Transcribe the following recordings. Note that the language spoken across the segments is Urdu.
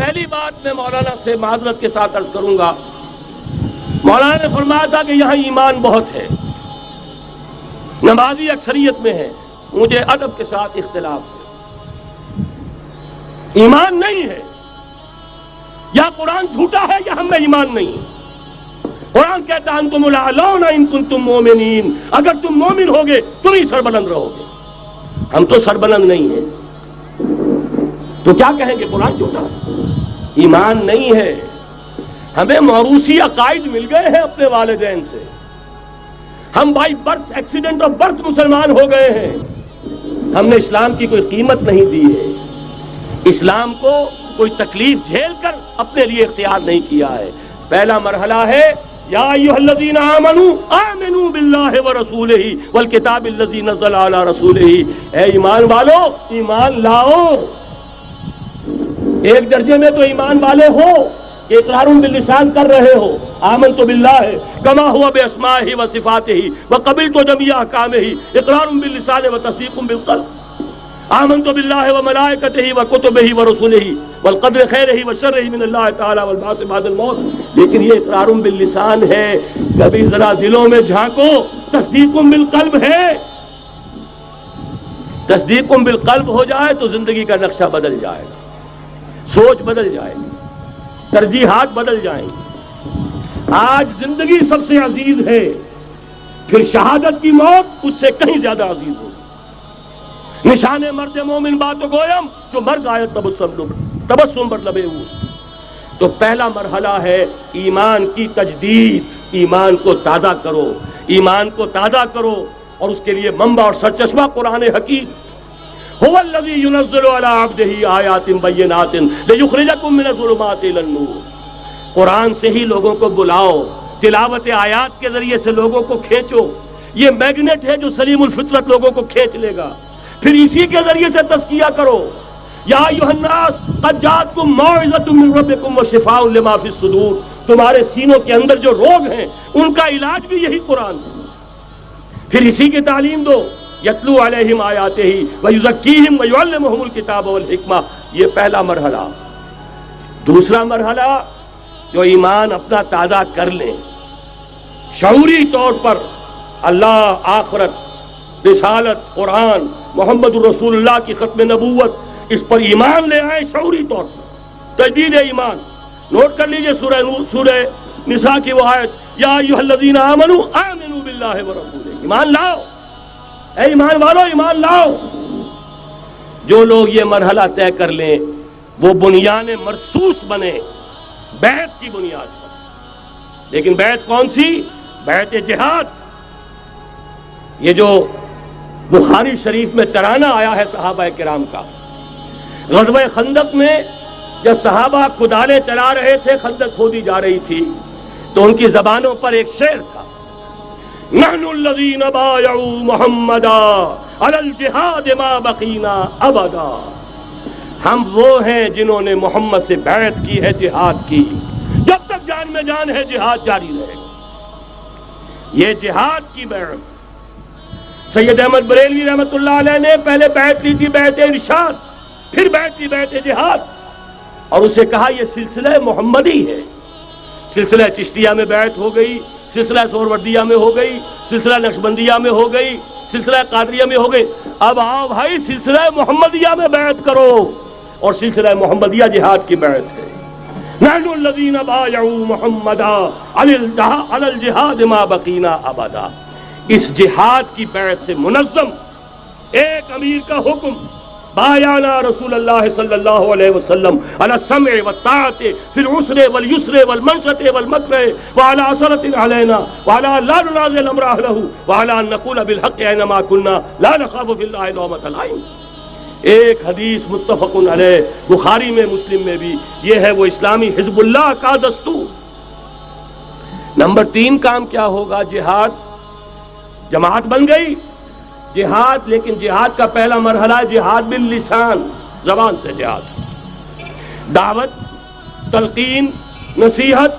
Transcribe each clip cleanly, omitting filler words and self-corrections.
پہلی بات میں مولانا سے معذرت کے ساتھ عرض کروں گا، مولانا نے فرمایا تھا کہ یہاں ایمان بہت ہے، نمازی اکثریت میں ہے، مجھے ادب کے ساتھ اختلاف ہے، ایمان نہیں ہے، یا قرآن جھوٹا ہے یا ہم میں ایمان نہیں ہے۔ قرآن کہتا ہے انتم الاعلون ان کنتم مومنین، اگر تم مومن ہوگے تم ہی سربلند رہو گے، ہم تو سربلند نہیں ہیں، تو کیا کہیں گے قرآن جھوٹا ہے؟ ایمان نہیں ہے۔ ہمیں موروثی عقائد مل گئے ہیں اپنے والدین سے، ہم by birth accident of birth مسلمان ہو گئے ہیں، ہم نے اسلام کی کوئی قیمت نہیں دی ہے، اسلام کو کوئی تکلیف جھیل کر اپنے لیے اختیار نہیں کیا ہے۔ پہلا مرحلہ ہے یا ایھا الذین آمنوا آمنوا باللہ ورسولہ والکتاب الذی نزل علی رسولہ، اے ایمان والو ایمان لاؤ۔ ایک درجے میں تو ایمان والے ہو کہ اقرار باللسان کر رہے ہو، آمنت باللہ کما ہوا باسمائہ وصفاتہ وقبلت جمیع احکامہ، اقرار باللسان وتصدیق بالقلب۔ آمنت باللہ وملائکتہ وکتبہ ورسلہ والقدر خیرہ وشرہ من اللہ تعالی والبعث بعد الموت، لیکن یہ اقرار باللسان ہے، کبھی ذرا دلوں میں جھانکو، تصدیق بالقلب ہے۔ تصدیق بالقلب ہو جائے تو زندگی کا نقشہ بدل جائے گا، سوچ بدل جائے گی، ترجیحات بدل جائیں گی۔ آج زندگی سب سے عزیز ہے، پھر شہادت کی موت اس سے کہیں زیادہ عزیز ہوگی۔ نشان مرد مومن بات گویم جو مرگ آئے تبسم بر لبے اوست۔ تو پہلا مرحلہ ہے ایمان کی تجدید، ایمان کو تازہ کرو، ایمان کو تازہ کرو، اور اس کے لیے منبع اور سرچشمہ قرآن حکیم۔ هو الذی ينزل علی عبدہ آیات بینات لیخرجکم من الظلمات الی النور۔ قرآن سے ہی لوگوں کو بلاؤ، تلاوت آیات کے ذریعے سے لوگوں کو کھینچو، یہ میگنیٹ ہے جو سلیم الفطرت لوگوں کو کھینچ لے گا، پھر اسی کے ذریعے سے تزکیہ کرو۔ یا ایھا الناس قد جاءتکم موعظۃ من ربکم وشفاء لما فی الصدور، تمہارے سینوں کے اندر جو روگ ہیں ان کا علاج بھی یہی قرآن ہے، پھر اسی کی تعلیم دو۔ یتلو علیہم آیاتہ ویزکیہم ویعلمہم الکتاب والحکمہ، یہ پہلا مرحلہ۔ دوسرا مرحلہ جو ایمان اپنا تازہ کر لیں، شعوری طور پر اللہ، آخرت، رسالت، قرآن، محمد الرسول اللہ کی ختم نبوت، اس پر ایمان لے آئیں شعوری طور پر، تجدید ایمان۔ نوٹ کر لیجئے سورہ نساء کی وہ آیت، یا ایھا الذین آمنوا آمنوا باللہ ورسولہ، ایمان لاؤ، اے ایمان والو ایمان لاؤ۔ جو لوگ یہ مرحلہ طے کر لیں وہ بنیان مرصوص بنے بیعت کی بنیاد پر۔ لیکن بیعت کون سی؟ بیعت جہاد۔ یہ جو بخاری شریف میں ترانہ آیا ہے صحابہ کرام کا، غزوہ خندق میں جب صحابہ کدالیں چلا رہے تھے، خندق کھودی جا رہی تھی، تو ان کی زبانوں پر ایک شعر تھا، نحن الذین بایعوا محمدا علی الجہاد ما بقینا ابدا، ہم وہ ہیں جنہوں نے محمد سے بیعت کی ہے جہاد کی، جب تک جان میں جان ہے جہاد جاری رہے گا۔ یہ جہاد کی بیعت، سید احمد بریلوی رحمۃ اللہ علیہ نے پہلے بیعت لی تھی بیعت ارشاد، پھر بیعت لی بیعت جہاد، اور اسے کہا یہ سلسلہ محمدی ہے۔ سلسلہ چشتیہ میں بیعت ہو گئی، سلسلہ سہروردیہ میں ہو گئی، سلسلہ نقشبندیہ میں ہو گئی، سلسلہ قادریہ میں ہو گئی، اب آؤ بھائی سلسلہ محمدیہ میں بیعت کرو، اور سلسلہ محمدیہ جہاد کی بیعت ہے۔ نحن الذین بایعوا محمدا علی الجہاد ما بقینا ابدا۔ اس جہاد کی بیعت سے منظم ایک امیر کا حکم، بایعنا رسول اللہ صلی اللہ علیہ وسلم علی السمع والطاعۃ فی العسر والیسر والمنشط والمکرہ وعلی اثرۃ علینا وعلی لا ننازع الامر اہلہ وعلی ان نقول بالحق اینما کنا لا نخاف فی اللہ لومۃ لائم۔ ایک حدیث متفق علیہ، بخاری میں مسلم میں بھی، یہ ہے وہ اسلامی حزب اللہ کا دستور۔ نمبر 3 کام کیا ہوگا؟ جہاد، جماعت بن گئی جہاد، لیکن جہاد کا پہلا مرحلہ جہاد باللسان، زبان سے جہاد، دعوت، تلقین، نصیحت،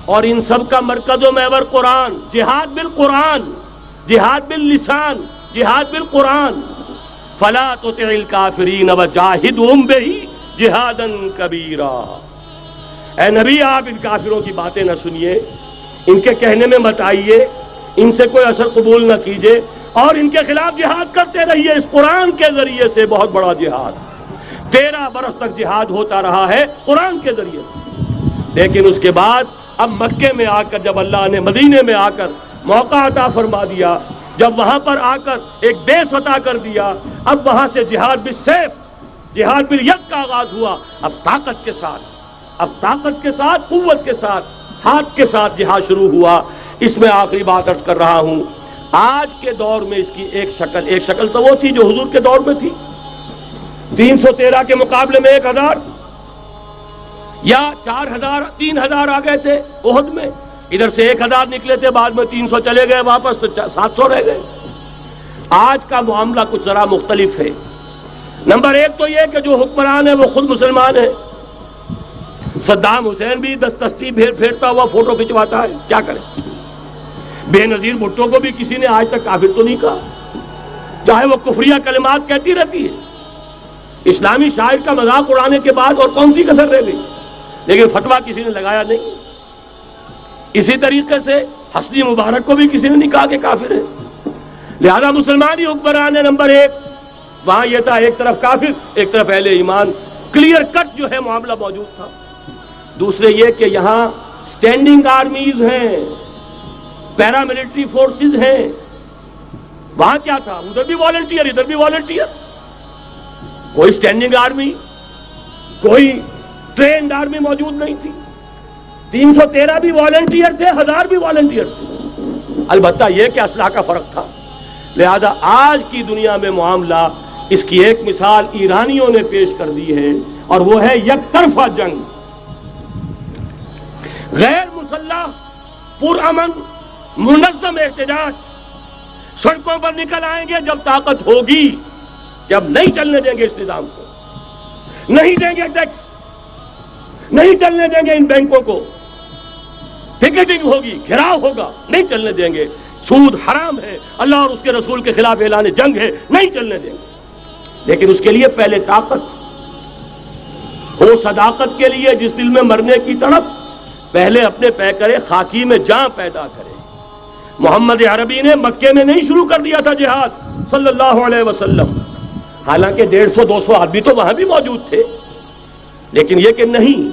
اور ان سب کا مرکز و محور قرآن۔ جہاد بالقرآن، جہاد باللسان، جہاد بالقرآن۔ فلا تطع الکافرین وجاہدہم بہ جہادا کبیرا۔ اے نبی آپ ان کافروں کی باتیں نہ سنیے، ان کے کہنے میں مت آئیے، ان سے کوئی اثر قبول نہ کیجیے، اور ان کے خلاف جہاد کرتے رہیے اس قرآن کے ذریعے سے۔ بہت بڑا جہاد، 13 برس تک جہاد ہوتا رہا ہے قرآن کے ذریعے سے۔ لیکن اس کے بعد اب مکے میں آ کر، جب اللہ نے مدینے میں آ کر موقع عطا فرما دیا، جب وہاں پر آ کر ایک بیس عطا کر دیا، اب وہاں سے جہاد بالسیف، جہاد بالید کا آغاز ہوا۔ اب طاقت کے ساتھ، قوت کے ساتھ، ہاتھ کے ساتھ جہاد شروع ہوا۔ اس میں آخری بات عرض کر رہا ہوں، آج کے دور میں اس کی ایک شکل تو وہ تھی جو حضور کے دور میں تھی، 313 کے مقابلے میں 1000 یا 4000 3000 آ گئے تھے احد میں، ادھر سے 1000 نکلے تھے، بعد میں 300 چلے گئے واپس، تو 700 رہ گئے۔ آج کا معاملہ کچھ ذرا مختلف ہے۔ نمبر 1 تو یہ کہ جو حکمران ہے وہ خود مسلمان ہے۔ صدام حسین بھی دستی پھیرتا ہوا فوٹو کھنچواتا ہے، کیا کرے؟ بے نظیر بھٹو کو بھی کسی نے آج تک کافر تو نہیں کہا، چاہے وہ کفریہ کلمات کہتی رہتی ہے۔ اسلامی شاعر کا مذاق اڑانے کے بعد اور کون سی کسر رہ گئی؟ لیکن فتویٰ کسی نے لگایا نہیں۔ اسی طریقے سے حسنی مبارک کو بھی کسی نے نہیں کہا کہ کافر ہے۔ لہذا مسلمان ہی حکمران ہے۔ نمبر 1 وہاں یہ تھا، ایک طرف کافر، ایک طرف اہل ایمان، کلیئر کٹ جو ہے معاملہ موجود تھا۔ دوسرے یہ کہ یہاں سٹینڈنگ آرمیز ہیں، پیراملٹری فورسز ہیں۔ وہاں کیا تھا؟ ادھر بھی والنٹیئر، ادھر بھی والنٹیئر۔ کوئی سٹینڈنگ آرمی، کوئی ٹرینڈ آرمی موجود نہیں تھی۔ 313 بھی والنٹیئر تھے، 1000 بھی والنٹیئر تھے، البتہ یہ کہ اسلحہ کا فرق تھا۔ لہذا آج کی دنیا میں معاملہ، اس کی ایک مثال ایرانیوں نے پیش کر دی ہے، اور وہ ہے یک طرفہ جنگ، غیر مسلح، پرامن، منظم احتجاج۔ سڑکوں پر نکل آئیں گے جب طاقت ہوگی، جب نہیں چلنے دیں گے اس نظام کو، نہیں دیں گے ٹیکس، نہیں چلنے دیں گے ان بینکوں کو، پکیٹنگ ہوگی، گھراؤ ہوگا، نہیں چلنے دیں گے، سود حرام ہے، اللہ اور اس کے رسول کے خلاف اعلان جنگ ہے، نہیں چلنے دیں گے۔ لیکن اس کے لیے پہلے طاقت ہو، صداقت کے لیے جس دل میں مرنے کی تڑپ، پہلے اپنے پیکرے خاکی میں جان پیدا کرے۔ محمد عربی نے مکے میں نہیں شروع کر دیا تھا جہاد صلی اللہ علیہ وسلم، حالانکہ 150-200 آدمی تو وہاں بھی موجود تھے، لیکن یہ کہ نہیں،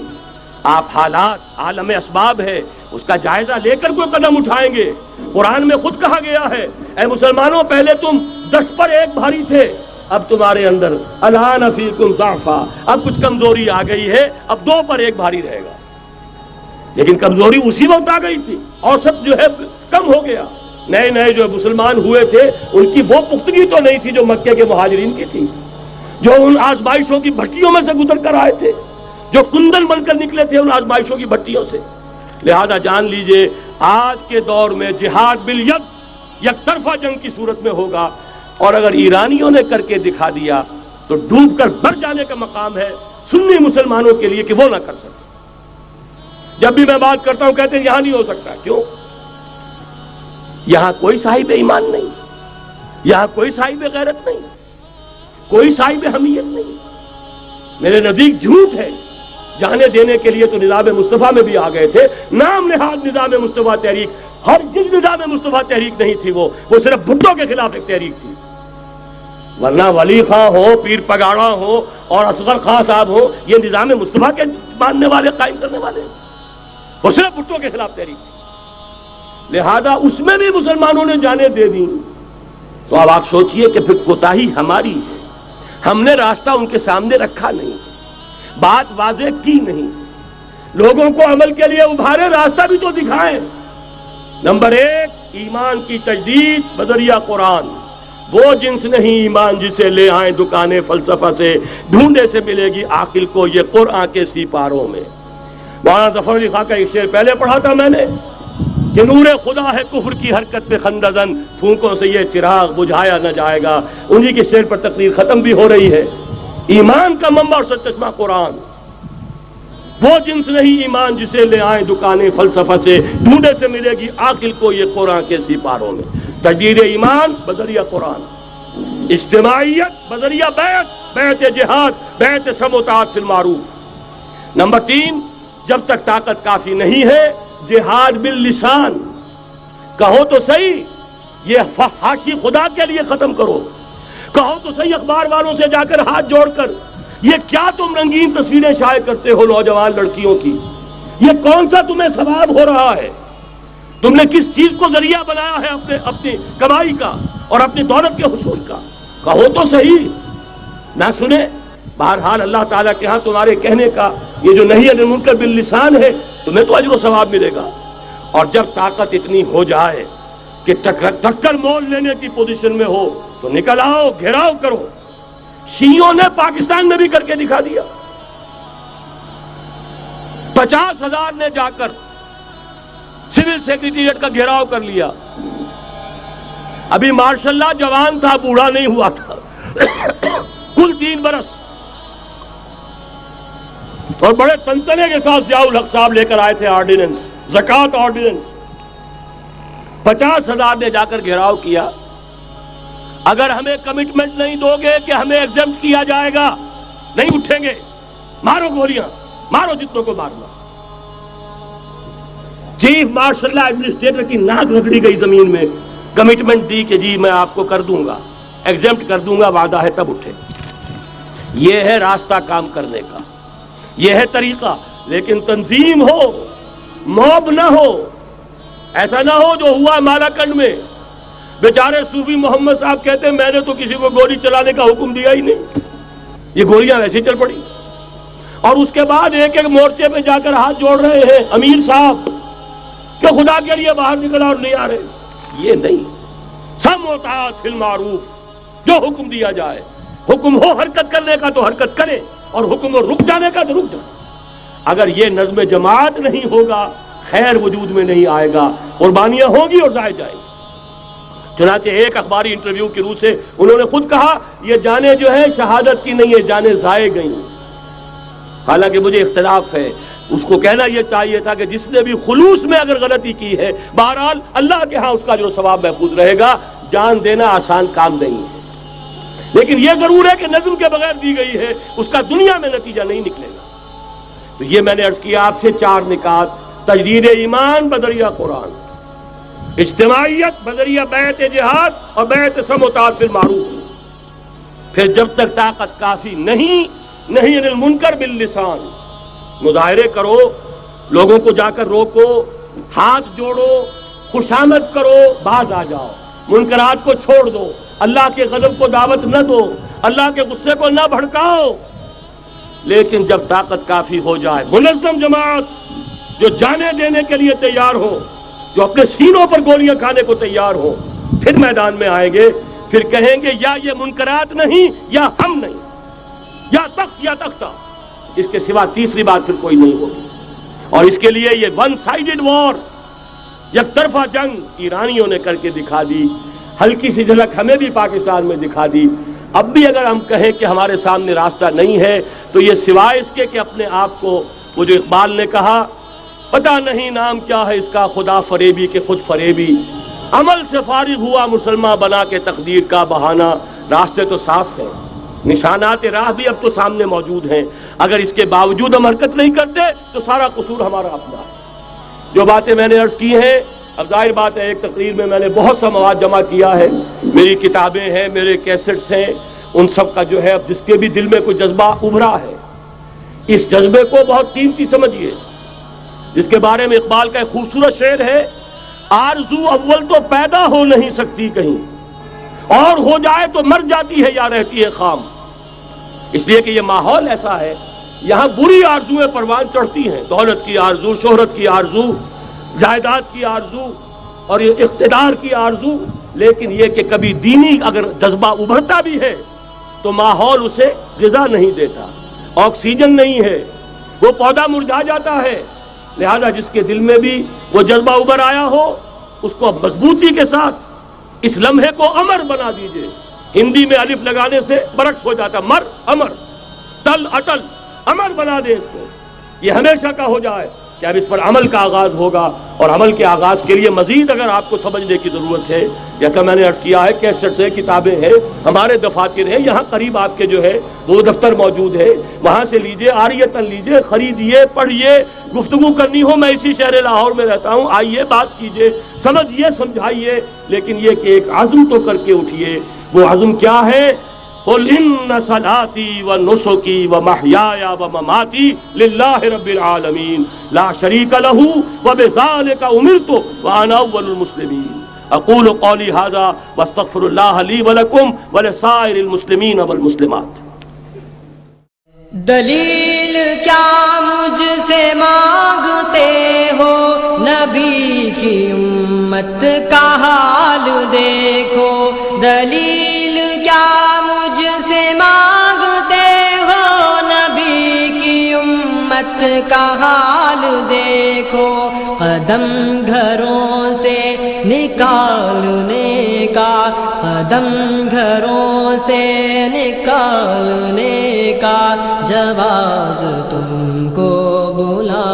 آپ حالات، عالم اسباب ہے، اس کا جائزہ لے کر کوئی قدم اٹھائیں گے۔ قرآن میں خود کہا گیا ہے، اے مسلمانوں، پہلے تم 10 پر 1 بھاری تھے، اب تمہارے اندر الآن فیکم ضعفا، اب کچھ کمزوری آ گئی ہے، اب 2 پر 1 بھاری رہے گا۔ لیکن کمزوری اسی وقت آ گئی تھی، اور سب جو ہے کم ہو گیا۔ نئے جو مسلمان ہوئے تھے، ان کی وہ پختگی تو نہیں تھی جو مکے کے مہاجرین کی تھی، جو ان آزمائشوں کی بھٹیوں میں سے گزر کر آئے تھے، جو کندن بن کر نکلے تھے ان آزمائشوں کی بھٹیوں سے۔ لہذا جان لیجئے، آج کے دور میں جہاد بالید یک طرفہ جنگ کی صورت میں ہوگا، اور اگر ایرانیوں نے کر کے دکھا دیا تو ڈوب کر مر جانے کا مقام ہے سنی مسلمانوں کے لیے کہ وہ نہ کر سکے۔ جب بھی میں بات کرتا ہوں کہتے ہیں یہاں نہیں ہو سکتا، کیوں؟ یہاں کوئی صاحب ایمان نہیں، یہاں کوئی صاحب غیرت نہیں، کوئی صاحب حمیت نہیں۔ میرے نزدیک جھوٹ ہے۔ جانے دینے کے لیے تو نظام مصطفیٰ میں بھی آ گئے تھے، نام نہاد نظام مصطفیٰ تحریک، ہر جس نظام مصطفیٰ تحریک نہیں تھی، وہ صرف بھٹو کے خلاف ایک تحریک تھی، ورنہ ولی خاں ہو، پیر پگاڑا ہو اور اصغر خاں صاحب ہو، یہ نظام مصطفیٰ کے ماننے والے، قائم کرنے والے، وہ صرف بھٹو کے خلاف تحریک تھی۔ لہذا اس میں بھی مسلمانوں نے جانیں دے دی، تو اب آپ سوچئے کہ پھر کوتاہی ہماری ہے، ہم نے راستہ ان کے سامنے رکھا نہیں، بات واضح کی نہیں، لوگوں کو عمل کے لیے ابھارے، راستہ بھی تو دکھائیں۔ نمبر 1 ایمان کی تجدید بذریعہ قرآن، وہ جنس نہیں ایمان جسے لے آئیں دکانیں فلسفہ سے، ڈھونڈے سے ملے گی عاقل کو یہ قرآن کے سیپاروں میں۔ مولانا ظفر علی خاں کا ایک شعر پہلے پڑھا تھا میں نے کہ نور خدا ہے کفر کی حرکت پہ خندزن، پھونکوں سے یہ چراغ بجھایا نہ جائے گا۔ انہی کے شعر پر تقریر ختم بھی ہو رہی ہے۔ ایمان کا منبع اور سرچشمہ قرآن، وہ جنس نہیں ایمان جسے لے آئیں دکانیں فلسفہ سے، ڈھونڈے سے ملے گی عاقل کو یہ قرآن کے سیپاروں میں۔ تجدید ایمان بذریعہ قرآن، اجتماعیت بذریعہ بیعت، بیعت جہاد، بیعت سمع و طاعت فی المعروف۔ نمبر 3، جب تک طاقت کافی نہیں ہے جہاد باللسان، کہو تو صحیح یہ فحاشی خدا کے لیے ختم کرو، کہو تو صحیح اخبار والوں سے جا کر ہاتھ جوڑ کر یہ کیا تم رنگین تصویریں شائع کرتے ہو نوجوان لڑکیوں کی، یہ کون سا تمہیں ثواب ہو رہا ہے، تم نے کس چیز کو ذریعہ بنایا ہے اپنی کمائی کا اور اپنی دولت کے حصول کا، کہو تو صحیح، نہ سنے۔ بہرحال اللہ تعالیٰ کے ہاں تمہارے کہنے کا یہ جو نہی عن المنکر باللسان ہے تمہیں تو اجر و ثواب ملے گا۔ اور جب طاقت اتنی ہو جائے کہ ٹکر مول لینے کی پوزیشن میں ہو تو نکل آؤ، گھیراؤ کرو۔ شیعوں نے پاکستان میں بھی کر کے دکھا دیا، 50,000 نے جا کر سول سیکریٹریٹ کا گھیراؤ کر لیا۔ ابھی ماشاء اللہ جوان تھا، بوڑھا نہیں ہوا تھا، کل 3 برس، اور بڑے تنتنے کے ساتھ ضیاء الحق صاحب لے کر آئے تھے آرڈیننس، زکوٰۃ آرڈیننس۔ 50,000 نے جا کر گھیراؤ کیا، اگر ہمیں کمٹمنٹ نہیں دو گے کہ ہمیں ایگزمپٹ کیا جائے گا نہیں اٹھیں گے، مارو گولیاں، مارو جتنوں کو مارنا۔ چیف مارشل اللہ ایڈمنسٹریٹر کی ناک رگڑی گئی زمین میں، کمٹمنٹ دی کہ جی میں آپ کو کر دوں گا، ایگزمپٹ کر دوں گا، وعدہ ہے، تب اٹھے۔ یہ ہے راستہ کام کرنے کا، یہ ہے طریقہ، لیکن تنظیم ہو، موب نہ ہو۔ ایسا نہ ہو جو ہوا مالاکنڈ میں، بیچارے صوفی محمد صاحب کہتے ہیں میں نے تو کسی کو گولی چلانے کا حکم دیا ہی نہیں، یہ گولیاں ویسے چل پڑی، اور اس کے بعد ایک ایک مورچے پہ جا کر ہاتھ جوڑ رہے ہیں امیر صاحب کہ خدا کے لیے باہر نکلا اور نہیں آ رہے۔ یہ نہیں، سمع و طاعت فی المعروف، جو حکم دیا جائے، حکم ہو حرکت کرنے کا تو حرکت کرے، اور حکم ہو رک جانے کا تو رک جائے۔ اگر یہ نظم جماعت نہیں ہوگا خیر وجود میں نہیں آئے گا، قربانیاں ہوں گی اور ضائع جائیں گی۔ چنانچہ ایک اخباری انٹرویو کی روح سے انہوں نے خود کہا یہ جانیں جو ہے شہادت کی نہیں ہے، جانیں ضائع گئیں۔ حالانکہ مجھے اختلاف ہے، اس کو کہنا یہ چاہیے تھا کہ جس نے بھی خلوص میں اگر غلطی کی ہے بہرحال اللہ کے ہاں اس کا جو ثواب محفوظ رہے گا، جان دینا آسان کام نہیں ہے، لیکن یہ ضرور ہے کہ نظم کے بغیر دی گئی ہے اس کا دنیا میں نتیجہ نہیں نکلے گا۔ تو یہ میں نے عرض کیا آپ سے 4 نکات: تجدید ایمان بذریعہ قرآن، اجتماعیت بذریعہ بیعت جہاد اور بیعت سمع و طاعت فی المعروف۔ پھر جب تک طاقت کافی نہیں، نہی عن المنکر باللسان، مظاہرے کرو، لوگوں کو جا کر روکو، ہاتھ جوڑو، خوشامد کرو، باز آ جاؤ، منکرات کو چھوڑ دو، اللہ کے غضب کو دعوت نہ دو، اللہ کے غصے کو نہ بھڑکاؤ۔ لیکن جب طاقت کافی ہو جائے، منظم جماعت جو جانے دینے کے لیے تیار ہو، جو اپنے سینوں پر گولیاں کھانے کو تیار ہو، پھر میدان میں آئیں گے، پھر کہیں گے یا یہ منکرات نہیں یا ہم نہیں، یا تخت یا تختہ، اس کے سوا تیسری بات پھر کوئی نہیں ہوگی۔ اور اس کے لیے یہ ون سائیڈڈ وار، یک طرفہ جنگ ایرانیوں نے کر کے دکھا دی، ہلکی سی جھلک ہمیں بھی پاکستان میں دکھا دی۔ اب بھی اگر ہم کہیں کہ ہمارے سامنے راستہ نہیں ہے تو یہ سوائے اس کے کہ اپنے آپ کو، وہ جو اقبال نے کہا پتہ نہیں نام کیا ہے اس کا، خدا فریبی کے خود فریبی، عمل سے فارغ ہوا مسلمان بنا کے تقدیر کا بہانہ۔ راستے تو صاف ہیں، نشانات راہ بھی اب تو سامنے موجود ہیں، اگر اس کے باوجود ہم حرکت نہیں کرتے تو سارا قصور ہمارا اپنا ہے۔ جو باتیں میں نے عرض کی ہیں، اب ظاہر بات ہے ایک تقریر میں نے بہت سا مواد جمع کیا ہے، میری کتابیں ہیں، میرے کیسٹس ہیں، ان سب کا جو ہے اب جس کے بھی دل میں کوئی جذبہ ابھرا ہے، اس جذبے کو بہت قیمتی سمجھیے، جس کے بارے میں اقبال کا ایک خوبصورت شعر ہے: آرزو اول تو پیدا ہو نہیں سکتی کہیں، اور ہو جائے تو مر جاتی ہے یا رہتی ہے خام۔ اس لیے کہ یہ ماحول ایسا ہے، یہاں بری آرزویں پروان چڑھتی ہیں، دولت کی آرزو، شہرت کی آرزو، جائیداد کی آرزو اور اقتدار کی آرزو، لیکن یہ کہ کبھی دینی اگر جذبہ ابھرتا بھی ہے تو ماحول اسے غذا نہیں دیتا، آکسیجن نہیں ہے، وہ پودا مرجھا جاتا ہے۔ لہذا جس کے دل میں بھی وہ جذبہ ابھر آیا ہو اس کو مضبوطی کے ساتھ اس لمحے کو امر بنا دیجئے۔ ہندی میں الف لگانے سے برعکس ہو جاتا، امر، ٹل اٹل، امر بنا دے اس کو، یہ ہمیشہ کا ہو جائے۔ کہ اب اس پر عمل کا آغاز ہوگا، اور عمل کے آغاز کے لیے مزید اگر آپ کو سمجھنے کی ضرورت ہے، جیسا میں نے عرض کیا ہے، کیسٹس ہیں، کتابیں ہیں، ہمارے دفاتر ہیں، یہاں قریب آپ کے جو ہے وہ دفتر موجود ہے، وہاں سے لیجئے، عاریۃً لیجئے، خریدیے، پڑھیے، گفتگو کرنی ہو، میں اسی شہر لاہور میں رہتا ہوں، آئیے، بات کیجئے، سمجھیے، سمجھائیے، لیکن یہ کہ ایک عزم تو کر کے اٹھیے۔ وہ عزم کیا ہے؟ قل ان صلاتي ونسكي ومحياي ومماتي لله رب العالمين لا شريك له وبذلك امرت وانا اول المسلمين اقول قولي هذا واستغفر الله لي ولكم ولسائر المسلمين والمسلمات۔ دلیل کیا مجھ سے مانگتے ہو، نبی کی امت کا حال دیکھو۔ دلیل کیا مجھ سے مانگتے ہو، نبی کی امت کا حال دیکھو۔ قدم گھروں سے نکالنے کا، قدم گھروں سے نکالنے کا جواز تم کو بلا